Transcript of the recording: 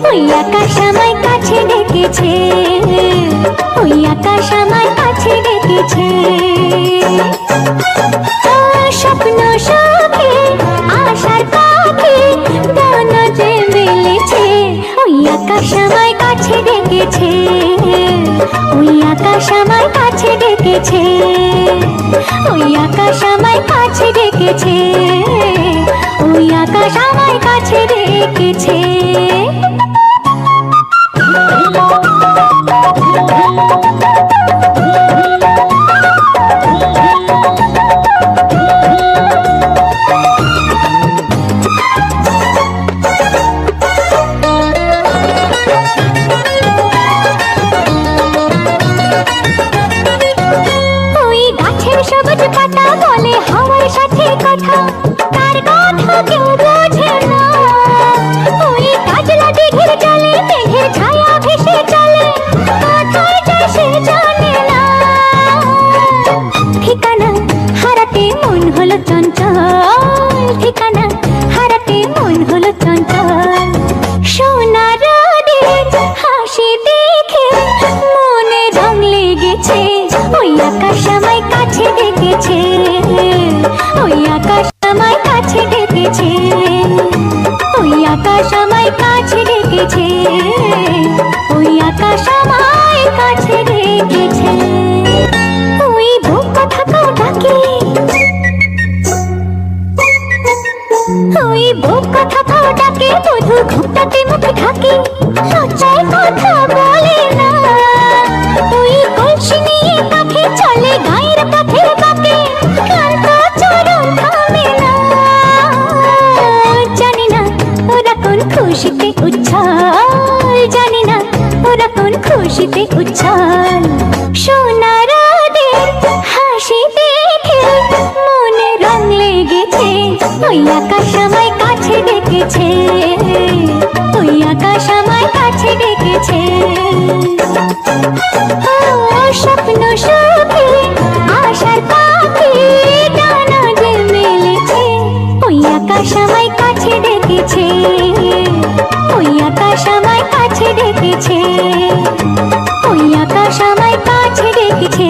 ওই আকাশ আমায় কাছে ডেকেছে, ওই আকাশ আমায় কাছে ডেকেছে। স্বপ্ন সুখে আশার পাখি ডানা যে মেলেছে, ওই আকাশ আমায় কাছে ডেকেছে, ওই আকাশ আমায় কাছে ডেকেছে, ওই আকাশ আমায় কাছে ডেকেছে, ওই আকাশ আমায় কাছে ডেকেছে। সবুজ পাতা বলে হাওয়ার সাথে কথা, তার কথা কেউ বোঝে না। ওই কাজলা দিঘির জলে মেঘের ছায়া ভেসে চলে, কোথায় যায় সে জানে না। ঠিকানা হারাতে মন হলো চঞ্চল, ঠিকানা হারাতে মন হলো চঞ্চল। সোনা রোদের হাসি দেখে মনে রং লেগেছে, ওই আকাশ আমায় কাছে ডেকেছে, ওই আকাশ আমায় কাছে ডেকেছে, ওই আকাশ আমায় কাছে ডেকেছে, ওই আকাশ আমায় কাছে ডেকেছে। ওই বুক থাকাও ডাকে, ওই বুক থাকাও ডাকে, মধু ঘুমটাতে মুখে থাকে, লজ্জায় কথা বলে না। ওই কলসি নিয়ে কাঁধে চলে গায়ের পথে বাঁকে, ক্লান্ত চরণ থামে না। জানি না ওরা কোন খুশিতে উচ্ছল, জানি না ওরা কোন খুশিতে উচ্ছল। সোনা রোদের হাসি দেখে মনে রং লেগেছে, ওই আকাশ আমায় কাছে ডেকেছে, ওই আকাশ আমায় কাছে ডেকেছে। স্বপ্ন সুখে আশার পাখি ডানা যে মেলেছে, ওই আকাশ আমায় কাছে ডেকেছে, ওই আকাশ আমায় কাছে ডেকেছে, ওই আকাশ আমায় কাছে ডেকেছে।